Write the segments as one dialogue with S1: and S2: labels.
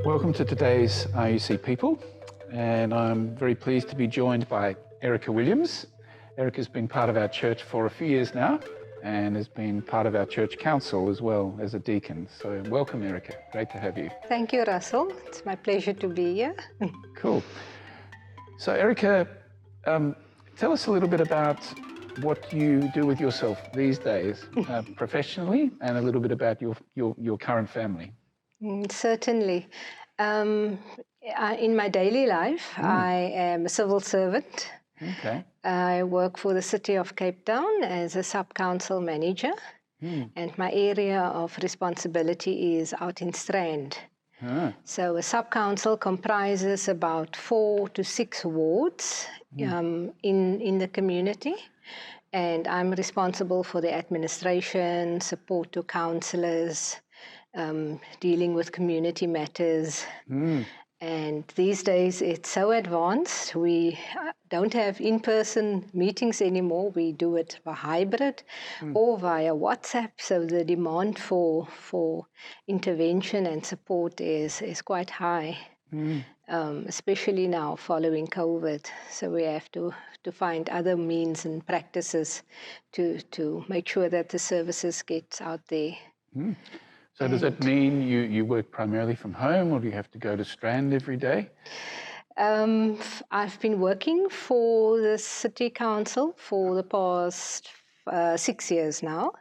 S1: Welcome to today's RUC People, and I'm very pleased to be joined by Erika Williams. Erika's been part of our church for a few years now and has been part of our church council as well as a deacon. So welcome, Erika. Great to have you.
S2: Thank you, Russell. It's my pleasure to be here.
S1: Cool. So Erika, tell us a little bit about what you do with yourself these days professionally, and a little bit about your current family.
S2: Certainly. In my daily life, I am a civil servant.
S1: Okay.
S2: I work for the City of Cape Town as a sub-council manager, and my area of responsibility is out in Strand. So a sub-council comprises about 4 to 6 wards in the community, and I'm responsible for the administration, support to councillors, dealing with community matters. And these days it's so advanced, we don't have in-person meetings anymore. We do it by hybrid or via WhatsApp. So the demand for intervention and support is quite high, especially now following COVID. So we have to find other means and practices to make sure that the services get out there.
S1: So does that mean you work primarily from home, or do you have to go to Strand every day?
S2: I've been working for the City Council for the past 6 years now.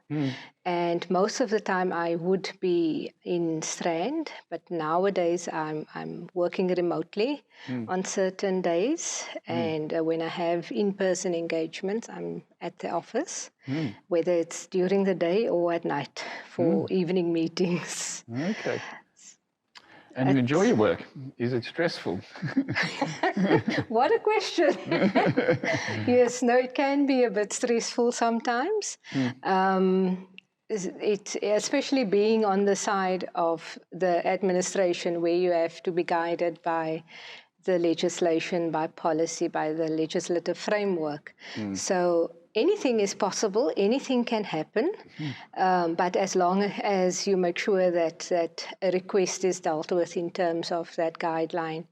S2: And most of the time I would be in Strand, but nowadays I'm working remotely on certain days. And when I have in-person engagements, I'm at the office, whether it's during the day or at night for evening meetings.
S1: Okay. And you enjoy your work? Is it stressful?
S2: What a question. Yes, no, it can be a bit stressful sometimes. It, especially being on the side of the administration, where you have to be guided by the legislation, by policy, by the legislative framework. So anything is possible, anything can happen, but as long as you make sure that a request is dealt with in terms of that guideline.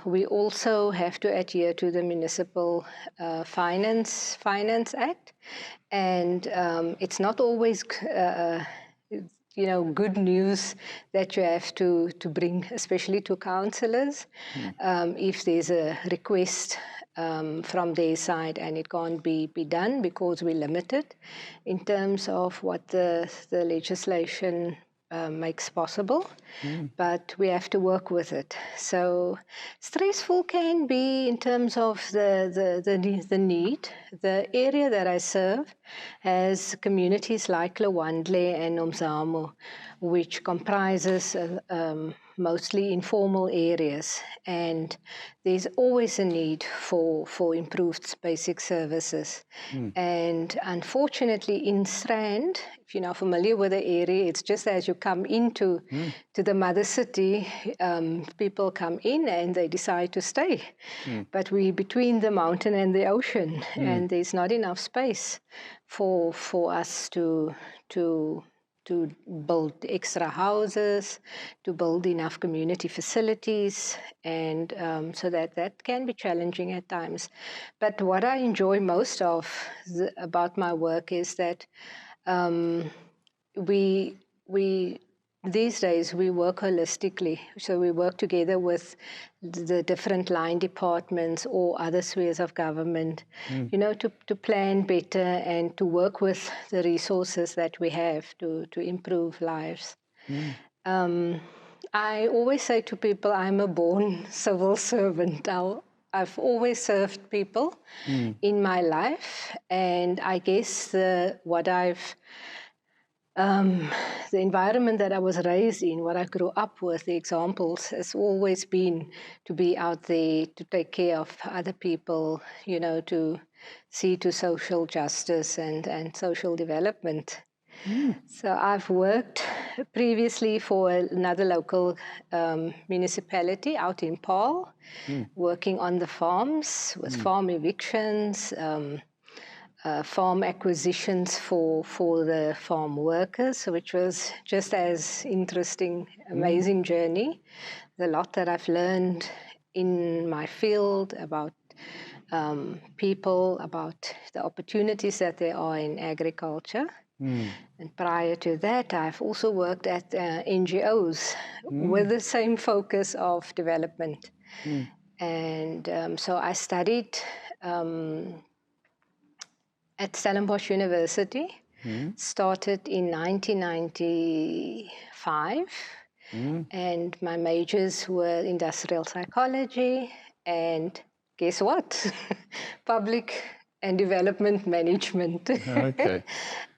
S2: We also have to adhere to the Municipal Finance Act, and it's not always good news that you have to bring, especially to councillors, if there's a request from their side and it can't be done because we're limited in terms of what the legislation makes possible, but we have to work with it. So stressful can be in terms of the need. The area that I serve has communities like Lwandle and Nomzamo, which comprises mostly informal areas, and there's always a need for improved basic services. And unfortunately in Strand, if you're not familiar with the area, it's just as you come into the mother city, people come in and they decide to stay. But we're between the mountain and the ocean, and there's not enough space for us to build extra houses, to build enough community facilities, and so that can be challenging at times. But what I enjoy most about my work is that these days we work holistically. So we work together with the different line departments or other spheres of government, to plan better and to work with the resources that we have to improve lives. I always say to people, I'm a born civil servant. I've always served people in my life, and I guess what I've The environment that I was raised in, what I grew up with, the examples has always been to be out there, to take care of other people, you know, to see to social justice and social development. So I've worked previously for another local municipality out in Paarl, working on the farms with farm evictions, farm acquisitions for the farm workers, which was just as interesting, amazing journey. There's a lot that I've learned in my field about people, about the opportunities that there are in agriculture. And prior to that, I've also worked at NGOs with the same focus of development. And so I studied at Stellenbosch University, started in 1995, and my majors were industrial psychology and guess what? Public and development management.
S1: Okay.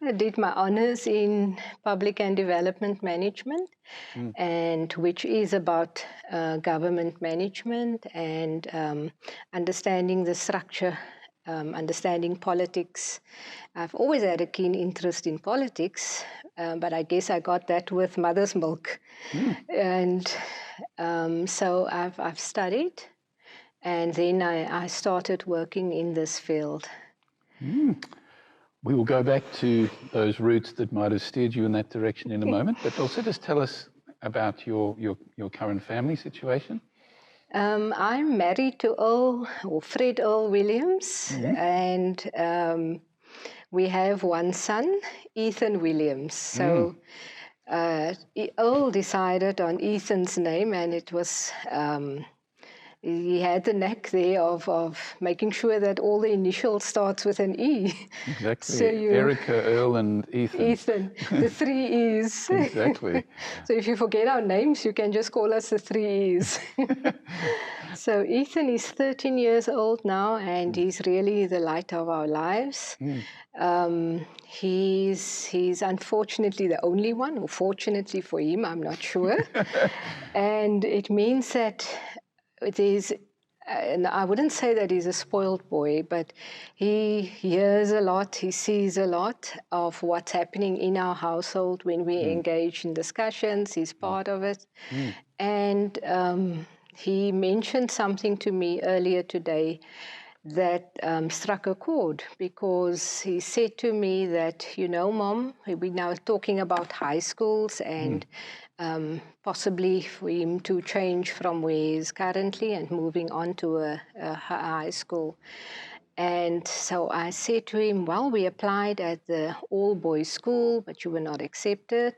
S2: I did my honors in public and development management, and which is about government management and understanding the structure, understanding politics. I've always had a keen interest in politics, but I guess I got that with mother's milk. And so I've studied, and then I started working in this field.
S1: We will go back to those roots that might have steered you in that direction in a moment, but also just tell us about your current family situation.
S2: I'm married to Fred Earl Williams, and we have one son, Ethan Williams. So Earl decided on Ethan's name, and it was he had the knack there of making sure that all the initials starts with an E.
S1: Exactly.
S2: So
S1: Erika, Earl, and Ethan.
S2: Ethan, the three E's.
S1: Exactly.
S2: So if you forget our names, you can just call us the three E's. So Ethan is 13 years old now, and he's really the light of our lives. He's unfortunately the only one, or fortunately for him, I'm not sure. And it means that there's, and I wouldn't say that he's a spoiled boy, but he hears a lot, he sees a lot of what's happening in our household when we engage in discussions. He's part of it. And he mentioned something to me earlier today that struck a chord, because he said to me that, you know, Mom, we're now talking about high schools and possibly for him to change from where he is currently and moving on to a high school. And so I said to him, well, we applied at the all-boys school, but you were not accepted.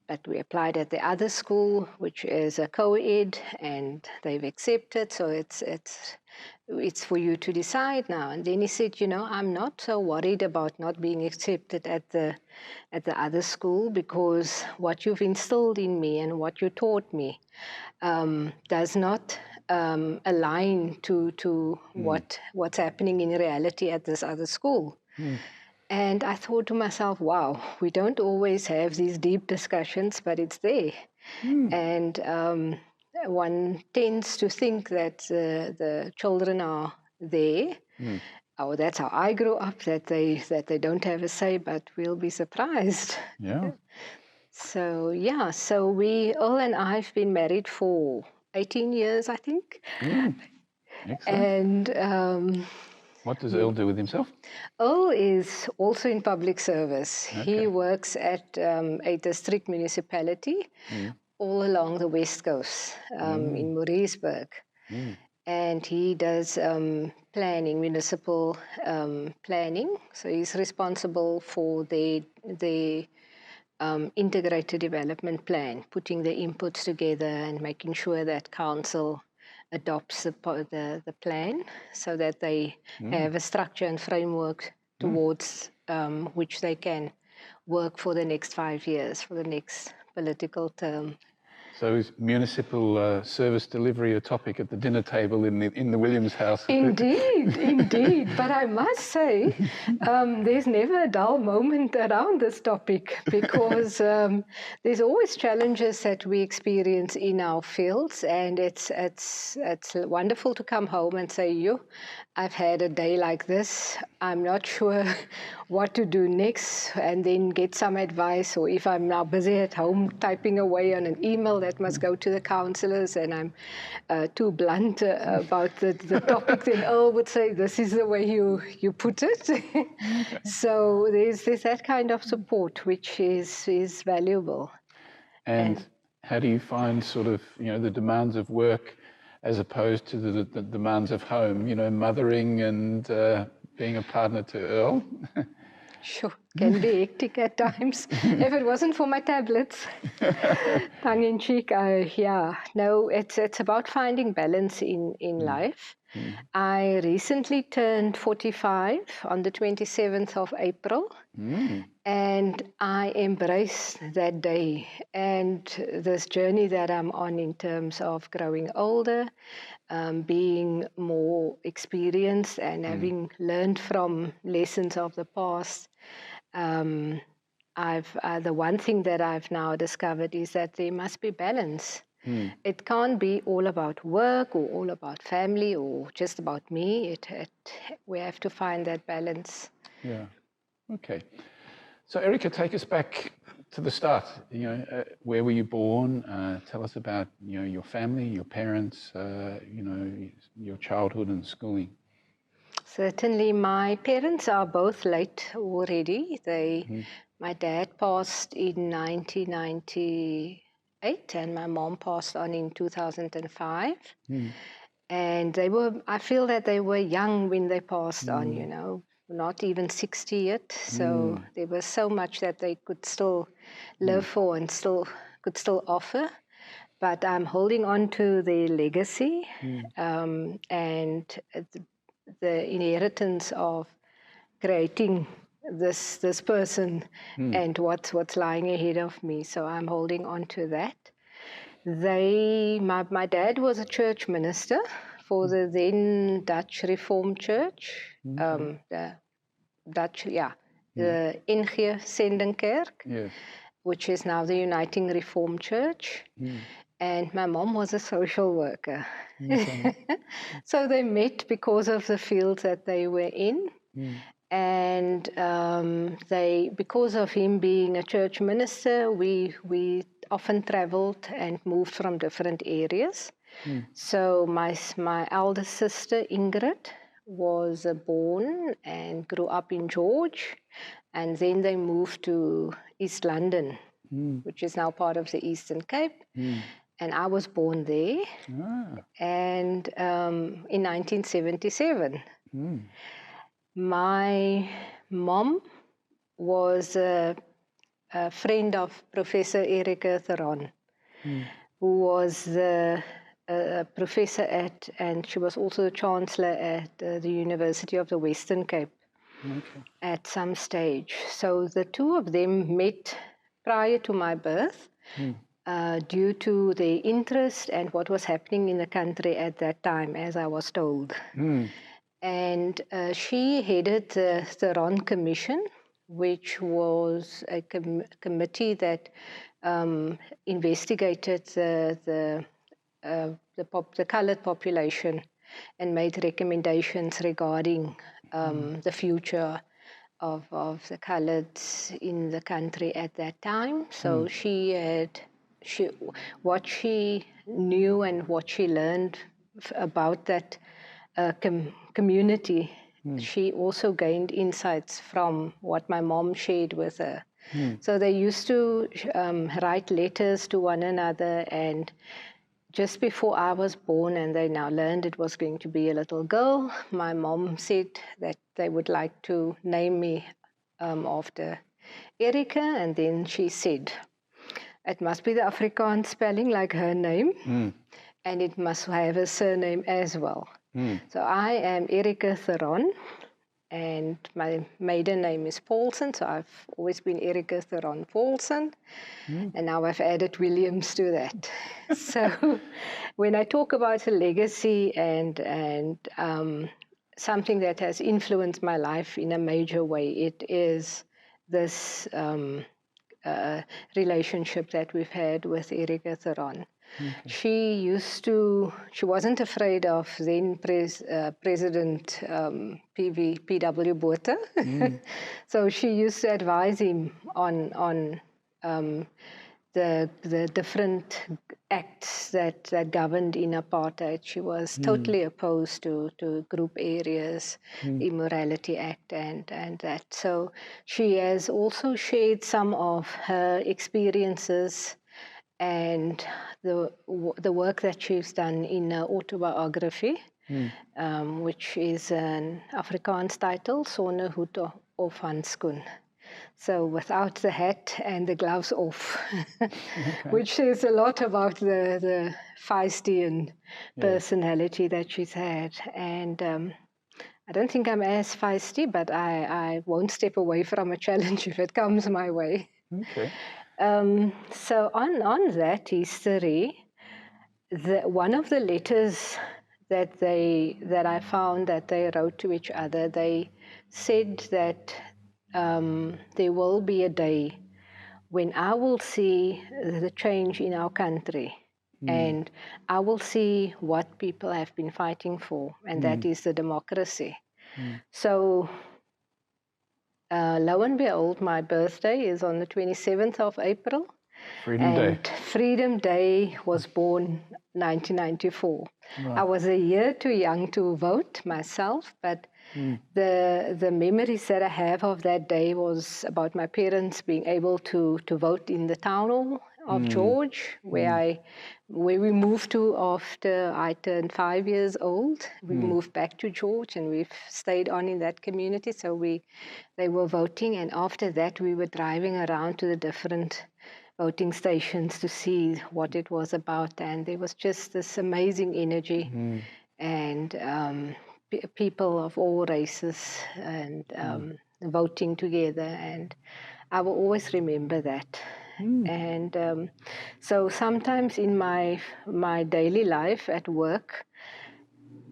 S2: But we applied at the other school, which is a co-ed, and they've accepted. So it's for you to decide now. And then he said, you know, I'm not so worried about not being accepted at the other school, because what you've instilled in me and what you taught me does not align to what's happening in reality at this other school. And I thought to myself, wow, we don't always have these deep discussions, but it's there. And one tends to think that the children are there. Oh, that's how I grew up, that they don't have a say, but we'll be surprised.
S1: Yeah.
S2: So yeah, so Earl and I have been married for 18 years, I think.
S1: Excellent.
S2: And
S1: what does Earl do with himself?
S2: Earl is also in public service.
S1: Okay.
S2: He works at a district municipality all along the West Coast, in Mauriceburg. And he does planning, municipal planning. So he's responsible for the integrated development plan, putting the inputs together and making sure that council adopts the plan, so that they have a structure and framework towards which they can work for the next 5 years, for the next political term.
S1: So is municipal service delivery a topic at the dinner table in the Williams house?
S2: Indeed, indeed. But I must say, there's never a dull moment around this topic because there's always challenges that we experience in our fields, and it's wonderful to come home and say, I've had a day like this. I'm not sure what to do next, and then get some advice. Or if I'm now busy at home typing away on an email that must go to the counsellors, and I'm too blunt about the topic, then Earl would say, this is the way you put it. So there's that kind of support, which is valuable.
S1: And how do you find sort of, the demands of work as opposed to the demands of home, mothering and being a partner to Earl?
S2: Sure, can be hectic at times. If it wasn't for my tablets, tongue in cheek, no, it's about finding balance in life. I recently turned 45 on the 27th of April, and I embraced that day and this journey that I'm on in terms of growing older, being more experienced, and having learned from lessons of the past. The one thing that I've now discovered is that there must be balance. It can't be all about work or all about family or just about me. We have to find that balance.
S1: Yeah. Okay. So Erika, take us back to the start. Where were you born? Tell us about your family, your parents, your childhood and schooling.
S2: Certainly, my parents are both late already. My dad passed in 1998, and my mom passed on in 2005. And I feel that they were young when they passed on, not even 60 yet. So there was so much that they could still live for and could still offer. But I'm holding on to their legacy and the inheritance of creating this person and what's lying ahead of me. So I'm holding on to that. My dad was a church minister for the then Dutch Reformed Church, the NG Sendingkerk, which is now the Uniting Reformed Church. And my mom was a social worker. So they met because of the fields that they were in. And because of him being a church minister, we often traveled and moved from different areas. So my eldest sister, Ingrid, was born and grew up in George. And then they moved to East London, which is now part of the Eastern Cape. And I was born there, and in 1977. My mom was a friend of Professor Erika Theron, who was a professor and she was also a chancellor at the University of the Western Cape at some stage. So the two of them met prior to my birth. Due to their interest and what was happening in the country at that time, as I was told. And she headed the Theron Commission, which was a committee that investigated the coloured population and made recommendations regarding the future of the coloured in the country at that time. So what she knew and what she learned about that community, she also gained insights from what my mom shared with her. So they used to write letters to one another, and just before I was born, and they now learned it was going to be a little girl, my mom said that they would like to name me after Erika, and then she said, it must be the Afrikaans spelling like her name, and it must have a surname as well. So I am Erika Theron, and my maiden name is Paulson, so I've always been Erika Theron Paulson, and now I've added Williams to that. So when I talk about a legacy and something that has influenced my life in a major way, it is this relationship that we've had with Erika Theron. Okay. She wasn't afraid of then President P.W. Botha. So she used to advise him on the different acts that governed in apartheid. She was totally opposed to group areas, Immorality Act and that. So she has also shared some of her experiences and the work that she's done in her autobiography, which is an Afrikaans title, Sonder Hoed of Handskoen. So without the hat and the gloves off, which says a lot about the feisty personality that she's had. And I don't think I'm as feisty, but I won't step away from a challenge if it comes my way.
S1: Okay.
S2: So on that history, one of the letters that I found that they wrote to each other, they said that there will be a day when I will see the change in our country, and I will see what people have been fighting for, and that is the democracy. So lo and behold, my birthday is on the 27th of April. Freedom Day was born 1994. Right. I was a year too young to vote myself, but the memories that I have of that day was about my parents being able to vote in the town hall of George, where we moved to after I turned 5 years old. We moved back to George, and we've stayed on in that community. So they were voting, and after that we were driving around to the different voting stations to see what it was about, and there was just this amazing energy and people of all races and voting together, and I will always remember that. And so sometimes in my daily life at work,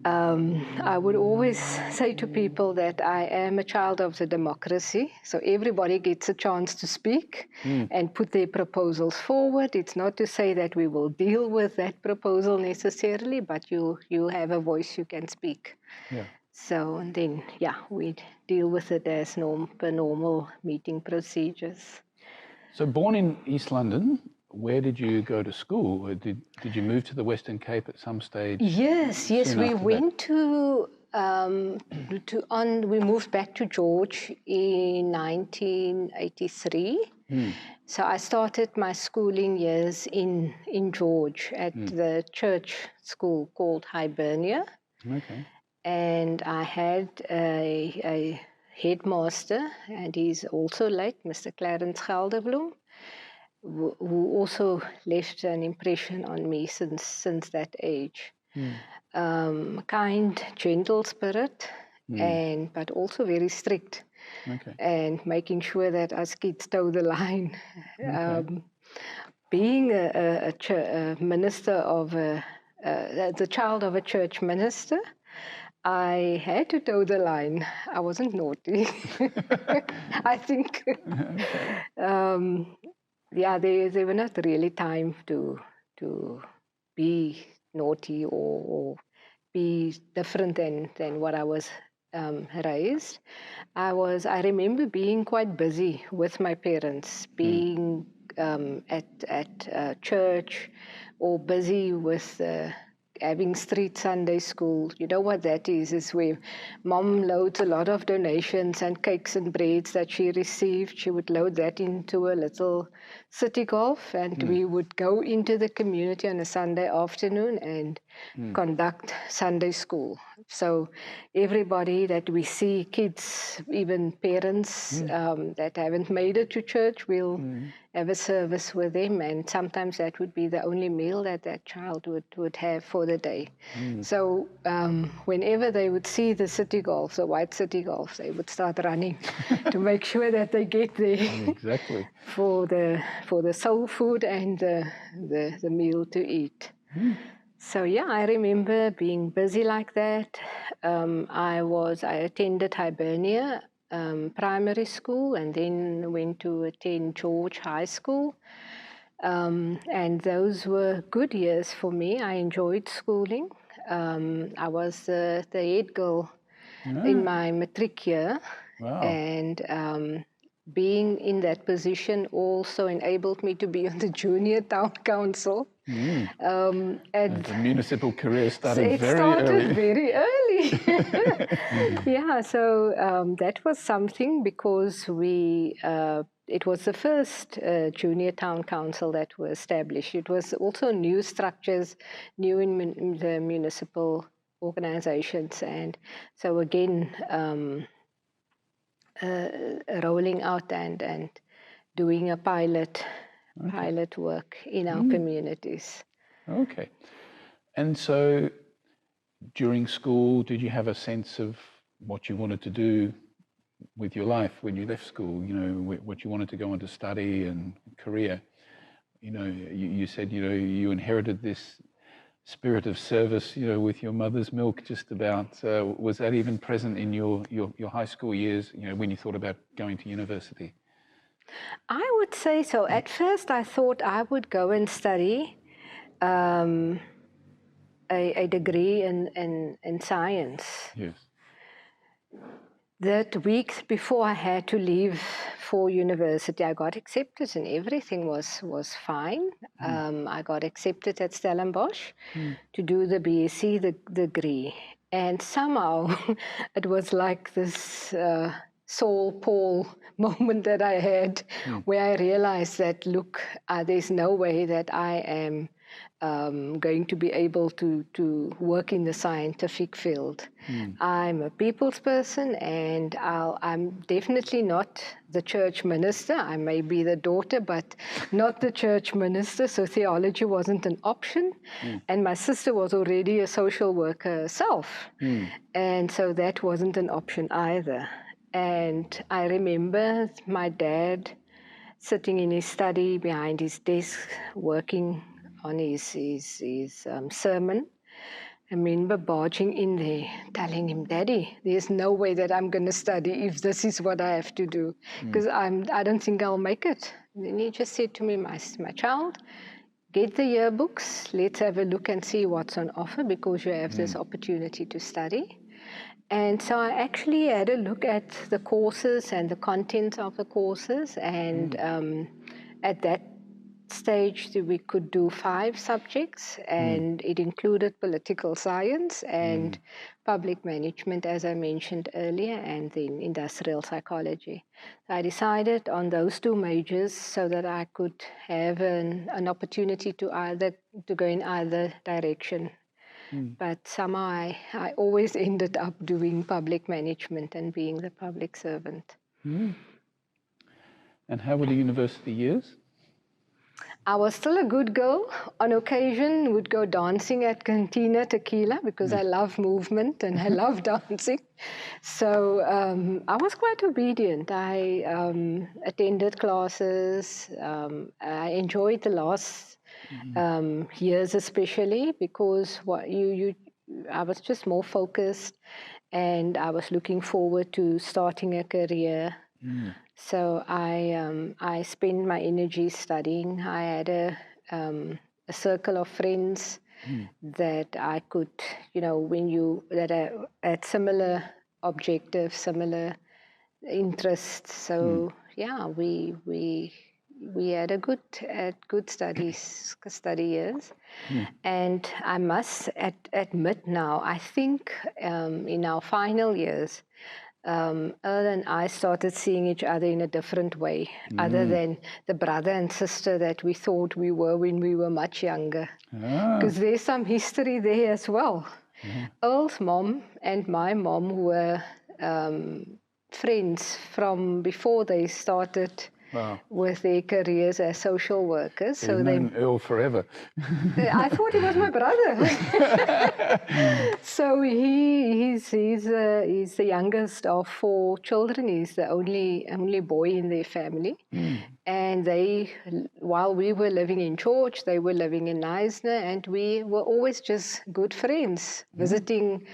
S2: I would always say to people that I am a child of the democracy. So everybody gets a chance to speak and put their proposals forward. It's not to say that we will deal with that proposal necessarily, but you have a voice, you can speak. Yeah. So and then, we deal with it as per normal meeting procedures.
S1: So born in East London, where did you go to school? Or did you move to the Western Cape at some stage?
S2: Yes, we went we moved back to George in 1983. So I started my schooling years in George at the church school called Hibernia. Okay. And I had a headmaster, and he's also late, Mr. Clarence Gelderbloem, who also left an impression on me since that age. Kind, gentle spirit, but also very strict. Okay. And making sure that us kids toe the line. Okay. Being a minister of the child of a church minister, I had to toe the line. I wasn't naughty. I think. Okay. There were not really time to be naughty or be different than what I was raised. I remember being quite busy with my parents, being at church, or busy with having street Sunday school. You know what that is? Is where Mom loads a lot of donations and cakes and breads that she received. She would load that into a little city golf, and we would go into the community on a Sunday afternoon and conduct Sunday school. So everybody that we see, kids, even parents that haven't made it to church, will have a service with them, and sometimes that would be the only meal that that child would have for the day. So whenever they would see the city golf, the white city golf, they would start running to make sure that they get there
S1: Exactly.
S2: for the soul food and the meal to eat. So yeah, I remember being busy like that. I attended Hibernia primary school, and then went to attend George High School. And those were good years for me. I enjoyed schooling. I was the head girl in my matric year.
S1: Wow.
S2: And being in that position also enabled me to be on the junior town council.
S1: And the municipal career started
S2: It
S1: very
S2: started
S1: early.
S2: very early. Yeah, so that was something, because it was the first junior town council that was established. It was also new structures, new in the municipal organizations. And so again, rolling out and doing a pilot work in our communities.
S1: Okay. And so during school, did you have a sense of what you wanted to do with your life when you left school? You know, what you wanted to go on to study and career? You know, you said, you know, you inherited this spirit of service, you know, with your mother's milk, just about. Was that even present in your high school years, you know, when you thought about going to university?
S2: I would say so. At first, I thought I would go and study a degree in science.
S1: Yes.
S2: That week before I had to leave for university, I got accepted, and everything was fine. I got accepted at Stellenbosch to do the BSc degree. And somehow it was like this Saul Paul moment that I had, where I realized that, look, there's no way that I am going to be able to work in the scientific field. I'm a people's person, and I'm definitely not the church minister. I may be the daughter, but not the church minister, so theology wasn't an option. And my sister was already a social worker herself, and so that wasn't an option either. And I remember my dad sitting in his study behind his desk, working on his sermon. I remember barging in there, telling him, "Daddy, there's no way that I'm going to study if this is what I have to do, because I don't think I'll make it." And then he just said to me, my child, get the yearbooks, let's have a look and see what's on offer, because you have this opportunity to study. And so I actually had a look at the courses and the content of the courses, and at that stage we could do 5 subjects, and it included political science and public management, as I mentioned earlier, and then industrial psychology. I decided on those 2 majors so that I could have an opportunity to go in either direction. But somehow I always ended up doing public management and being the public servant.
S1: And how were the university years?
S2: I was still a good girl. On occasion, would go dancing at Cantina Tequila, because I love movement and I love dancing. So I was quite obedient. I attended classes. I enjoyed the last years especially, because I was just more focused, and I was looking forward to starting a career. So I spent my energy studying. I had a circle of friends that I could, that had similar objectives, similar interests. So yeah, we had good study years. And I must admit now, I think in our final years, Earl and I started seeing each other in a different way, other than the brother and sister that we thought we were when we were much younger. Because there's some history there as well. Earl's mom and my mom were friends from before they started
S1: Wow.
S2: with their careers as social workers.
S1: So you've known Earl forever.
S2: I thought he was my brother. So he's the youngest of 4 children. He's the only boy in their family. And while we were living in George, they were living in Knysna, and we were always just good friends, visiting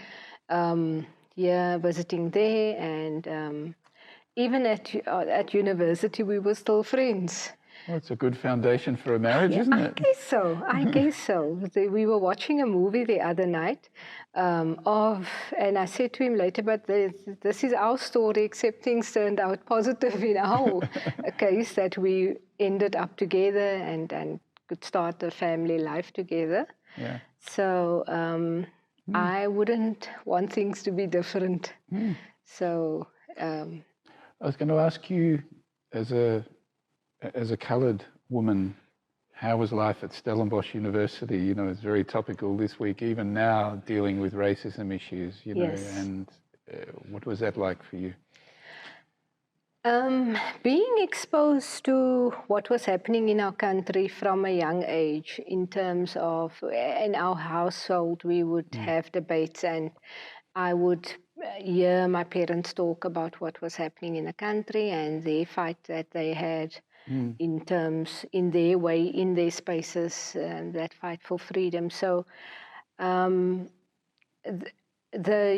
S2: here, visiting there, and even at university, we were still friends.
S1: Well, it's a good foundation for a marriage, isn't it?
S2: I guess so. We were watching a movie the other night and I said to him later, but this is our story, except things turned out positive in our case, that we ended up together and could start a family life together.
S1: Yeah.
S2: So I wouldn't want things to be different. So
S1: I was going to ask you, as a coloured woman, how was life at Stellenbosch University? You know, it's very topical this week, even now, dealing with racism issues, you know,
S2: Yes.
S1: and what was that like for you?
S2: Being exposed to what was happening in our country from a young age, in terms of, in our household, we would have debates, and I would hear my parents talk about what was happening in the country and the fight that they had in their way, in their spaces, that fight for freedom. So the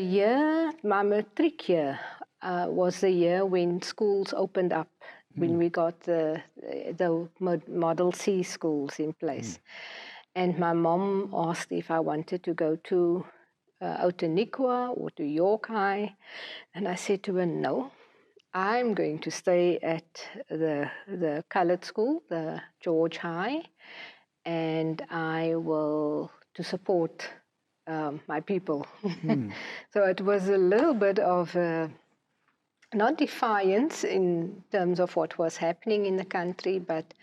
S2: year, my matric year, was the year when schools opened up, when we got the Model C schools in place. And my mom asked if I wanted to go to Outeniqua or to York High. And I said to her, no, I'm going to stay at the coloured school, the George High, and I will to support my people. So it was a little bit of not defiance in terms of what was happening in the country, but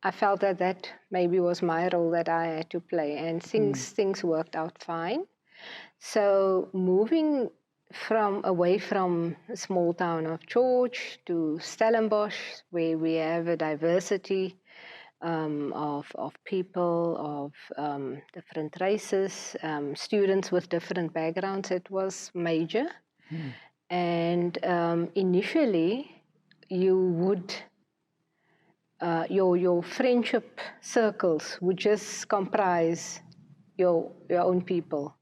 S2: I felt that maybe was my role that I had to play, and things worked out fine. So moving away from the small town of George to Stellenbosch, where we have a diversity of people, of different races, students with different backgrounds, it was major. And initially, you would your friendship circles would just comprise your own people.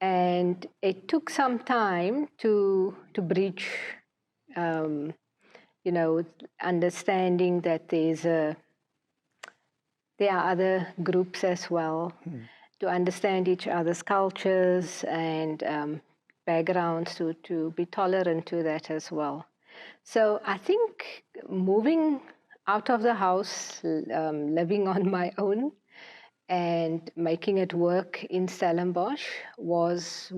S2: And it took some time to bridge, you know, understanding that there are other groups as well, to understand each other's cultures and backgrounds, to be tolerant to that as well. So I think moving out of the house, living on my own, and making it work in Stellenbosch was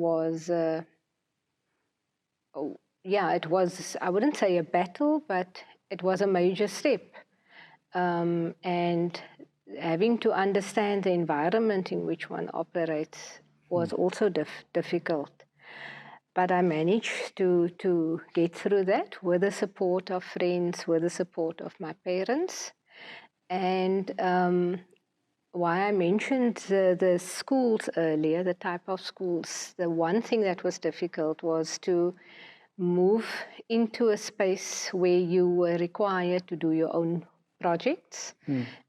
S2: it was, I wouldn't say a battle, but it was a major step. And having to understand the environment in which one operates was also difficult. But I managed to get through that with the support of friends, with the support of my parents. And why I mentioned the schools earlier, the type of schools, the one thing that was difficult was to move into a space where you were required to do your own projects,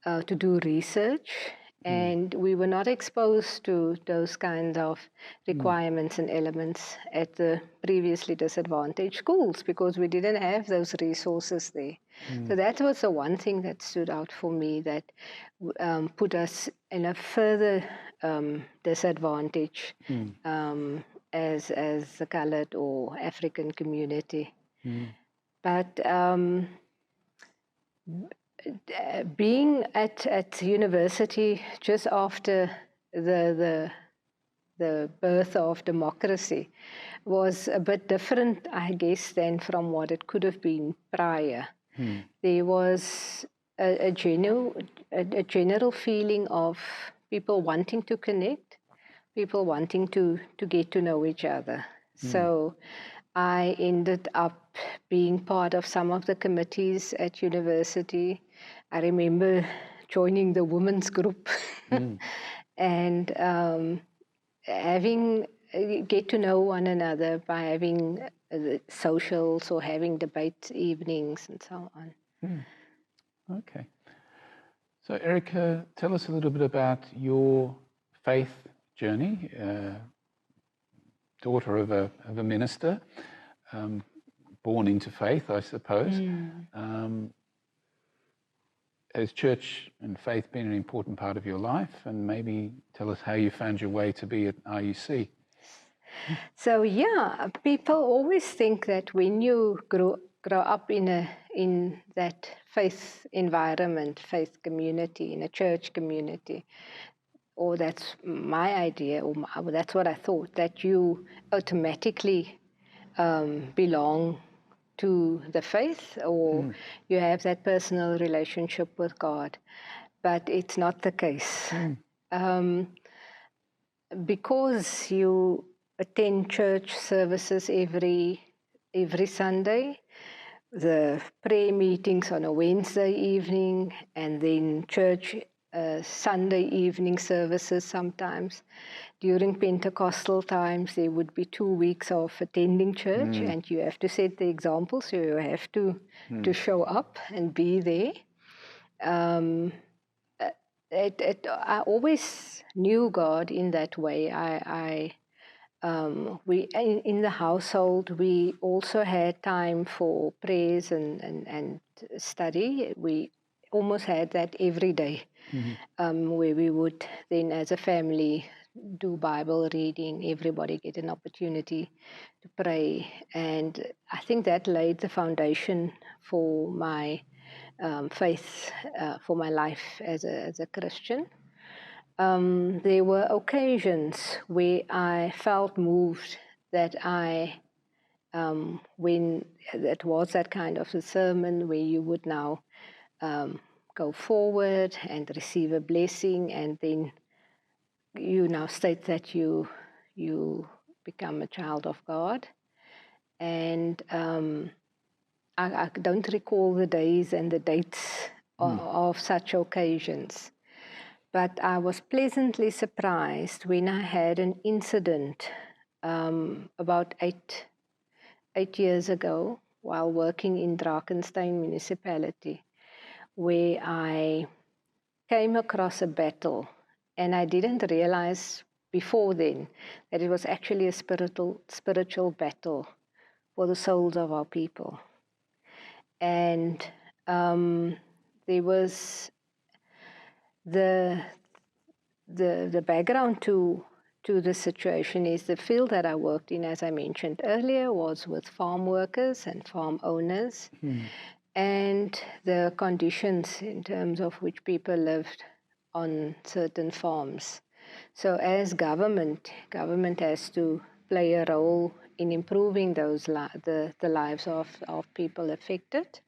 S2: to do research, and we were not exposed to those kinds of requirements and elements at the previously disadvantaged schools, because we didn't have those resources there. So that was the one thing that stood out for me, that put us in a further disadvantage as a coloured or African community. But being at university just after the birth of democracy was a bit different, I guess, than from what it could have been prior. There was a general feeling of people wanting to connect, people wanting to get to know each other. So I ended up being part of some of the committees at university. I remember joining the women's group and having get to know one another by having socials or having debate evenings and so on.
S1: Okay. So Erika, tell us a little bit about your faith journey. Daughter of a minister, born into faith, I suppose. Has church and faith been an important part of your life? And maybe tell us how you found your way to be at RUC.
S2: So yeah, people always think that when you grow up in that faith environment, faith community, in a church community, or that's my idea, or that's what I thought, that you automatically belong to the faith, or you have that personal relationship with God. But it's not the case. Because you attend church services every Sunday, the prayer meetings on a Wednesday evening, and then church Sunday evening services sometimes. During Pentecostal times, there would be 2 weeks of attending church, and you have to set the example, so you have to show up and be there. I always knew God in that way. We in the household, we also had time for prayers and study. We almost had that every day, where we would then, as a family, do Bible reading. Everybody get an opportunity to pray, and I think that laid the foundation for my faith, for my life as a Christian. There were occasions where I felt moved that when that was that kind of a sermon where you would now go forward and receive a blessing, and then you now state that you become a child of God. And I don't recall the days and the dates of such occasions. But I was pleasantly surprised when I had an incident about eight years ago while working in Drakenstein municipality, where I came across a battle, and I didn't realize before then that it was actually a spiritual battle for the souls of our people. And there was the background to the situation is the field that I worked in, as I mentioned earlier, was with farm workers and farm owners, and the conditions in terms of which people lived on certain farms. So as government has to play a role in improving those the lives of people affected.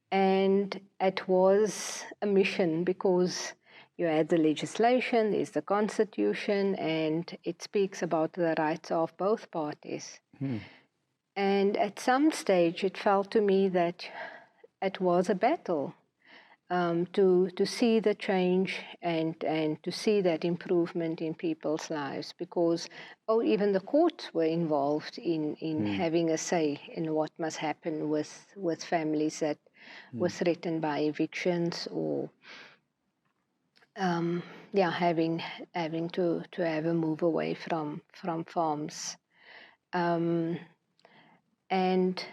S2: And it was a mission because you had the legislation, there's the constitution, and it speaks about the rights of both parties. And at some stage, it felt to me that it was a battle to see the change and to see that improvement in people's lives, because even the courts were involved in having a say in what must happen with families that were threatened by evictions or having to have a move away from farms. And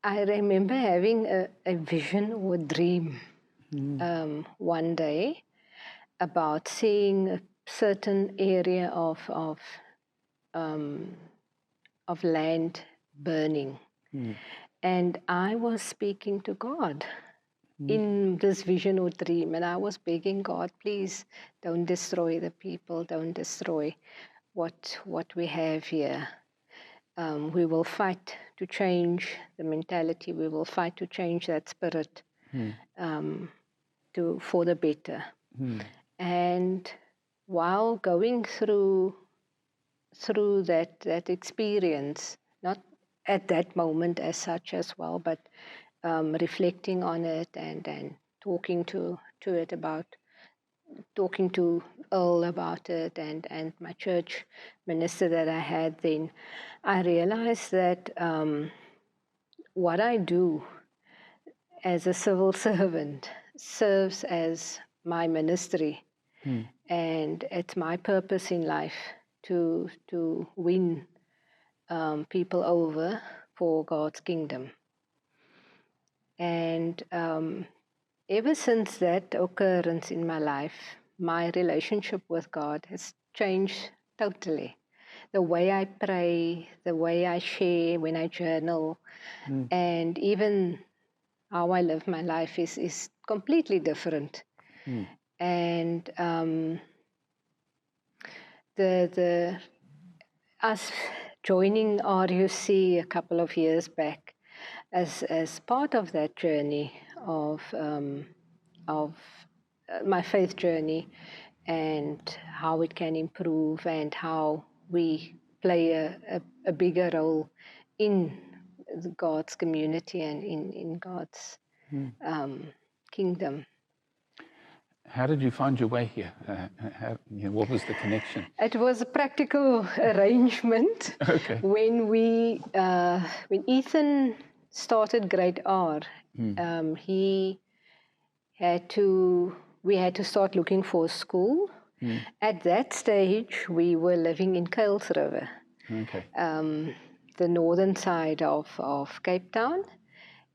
S2: I remember having a vision or dream one day about seeing a certain area of land burning. And I was speaking to God in this vision or dream, and I was begging God, please don't destroy the people, don't destroy what we have here. We will fight to change the mentality. We will fight to change that spirit for the better. And while going through that experience, not at that moment as such as well, but reflecting on it and talking to Earl about it and my church minister that I had then, I realized that what I do as a civil servant serves as my ministry. And it's my purpose in life to win people over for God's kingdom. And ever since that occurrence in my life, my relationship with God has changed totally. The way I pray, the way I share when I journal, and even how I live my life is completely different. And us joining RUC a couple of years back as part of that journey of my faith journey and how it can improve and how we play a bigger role in God's community and in God's kingdom.
S3: How did you find your way here? What was the connection?
S2: It was a practical arrangement.
S3: Okay.
S2: When Ethan started grade R, we had to start looking for a school. At that stage, we were living in Kuils River, the northern side of Cape Town.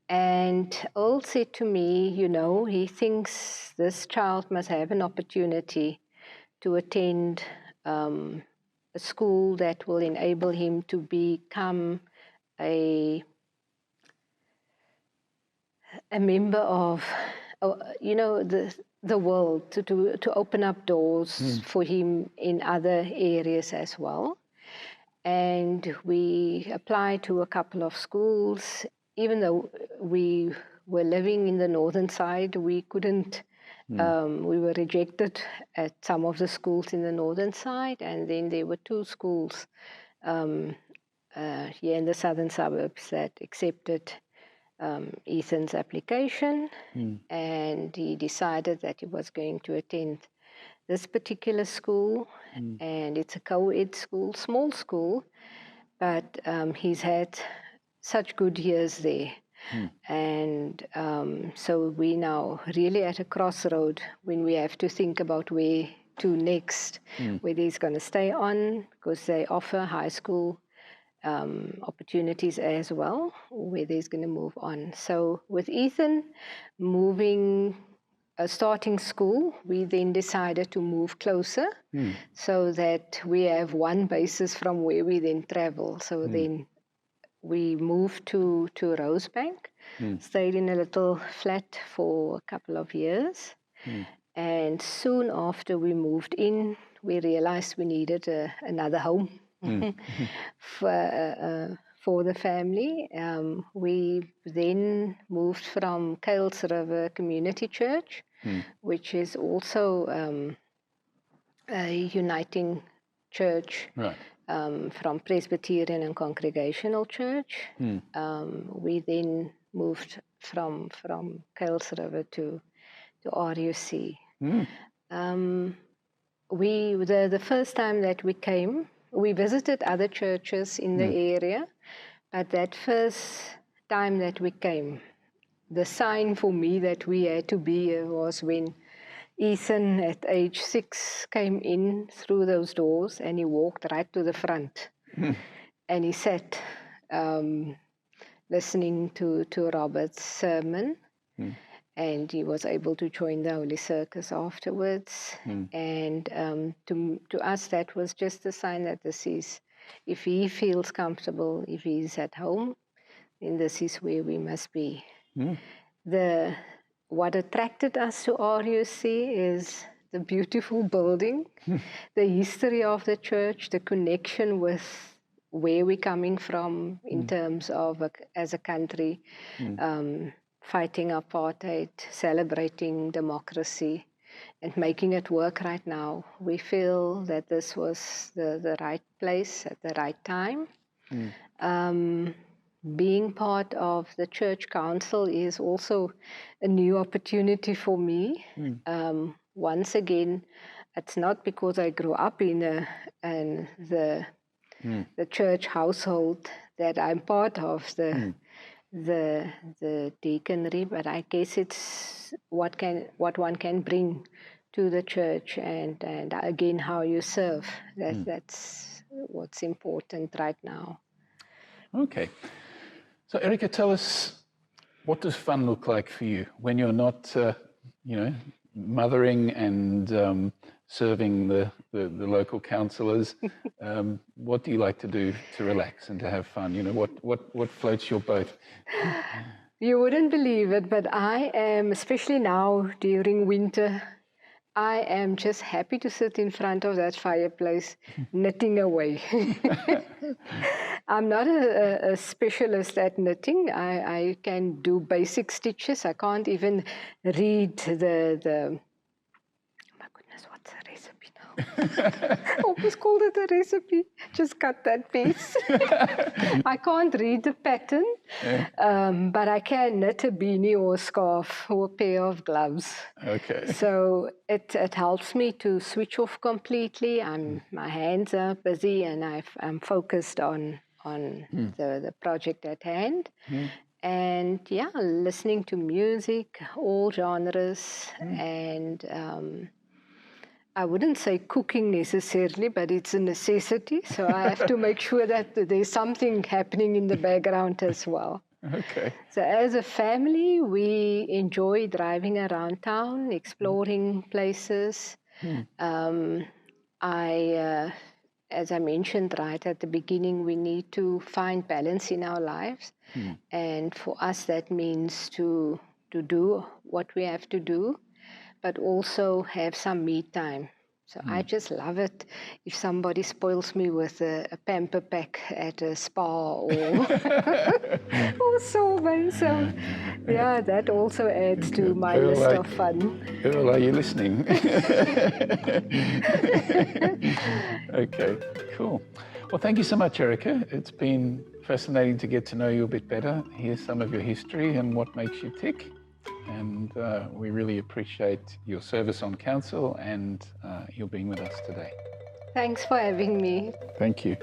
S2: And Earl said to me, he thinks this child must have an opportunity to attend a school that will enable him to become a member of, the world, to open up doors for him in other areas as well. And we applied to a couple of schools. Even though we were living in the northern side, we couldn't, we were rejected at some of the schools in the northern side, and then there were 2 schools here in the southern suburbs that accepted Ethan's application, and he decided that he was going to attend this particular school, and it's a co-ed school, small school, but he's had such good years there. And so we now really at a crossroad when we have to think about where to next, whether he's going to stay on, because they offer high school opportunities as well, or whether he's going to move on. So with Ethan starting school, we then decided to move closer so that we have one basis from where we then travel. So then we moved to Rosebank, stayed in a little flat for a couple of years. And soon after we moved in, we realized we needed another home for the family. We then moved from Kuils River Community Church, which is also a uniting church.
S3: Right.
S2: From Presbyterian and Congregational Church. We then moved from Kuils River to RUC. The first time that we came, we visited other churches in the area, but that first time that we came, the sign for me that we had to be here was when Ethan at age 6 came in through those doors and he walked right to the front and he sat listening to Robert's sermon, and he was able to join the Holy Circus afterwards. And to us that was just a sign that this is, if he feels comfortable, if he's at home, then this is where we must be. What attracted us to RUC is the beautiful building, the history of the church, the connection with where we're coming from in terms of as a country, fighting apartheid, celebrating democracy, and making it work right now. We feel that this was the right place at the right time. Being part of the church council is also a new opportunity for me. Once again, it's not because I grew up in the church household that I'm part of the deaconry, but I guess it's what one can bring to the church, and again how you serve. That's what's important right now.
S1: Okay. So Erika, tell us, what does fun look like for you when you're not, mothering and serving the local councillors? What do you like to do to relax and to have fun? What floats your boat?
S2: You wouldn't believe it, but I am, especially now during winter, I am just happy to sit in front of that fireplace, knitting away. I'm not a specialist at knitting. I can do basic stitches. I can't even read the my goodness, what's the recipe now? I almost called it a recipe. Just cut that piece. I can't read the pattern, but I can knit a beanie or a scarf or a pair of gloves.
S1: Okay.
S2: So it helps me to switch off completely. My hands are busy and I'm focused on the project at hand. And yeah, listening to music, all genres, and I wouldn't say cooking necessarily, but it's a necessity. So I have to make sure that there's something happening in the background as well.
S1: Okay.
S2: So as a family, we enjoy driving around town, exploring places. As I mentioned right at the beginning, we need to find balance in our lives. And for us, that means to do what we have to do, but also have some me time. So I just love it if somebody spoils me with a pamper pack at a spa or or so. So yeah, that also adds to my
S1: Earl,
S2: list of fun.
S1: Earl, are you listening? Okay, cool. Well, thank you so much, Erika. It's been fascinating to get to know you a bit better, hear some of your history and what makes you tick. And we really appreciate your service on council and your being with us today.
S2: Thanks for having me.
S1: Thank you.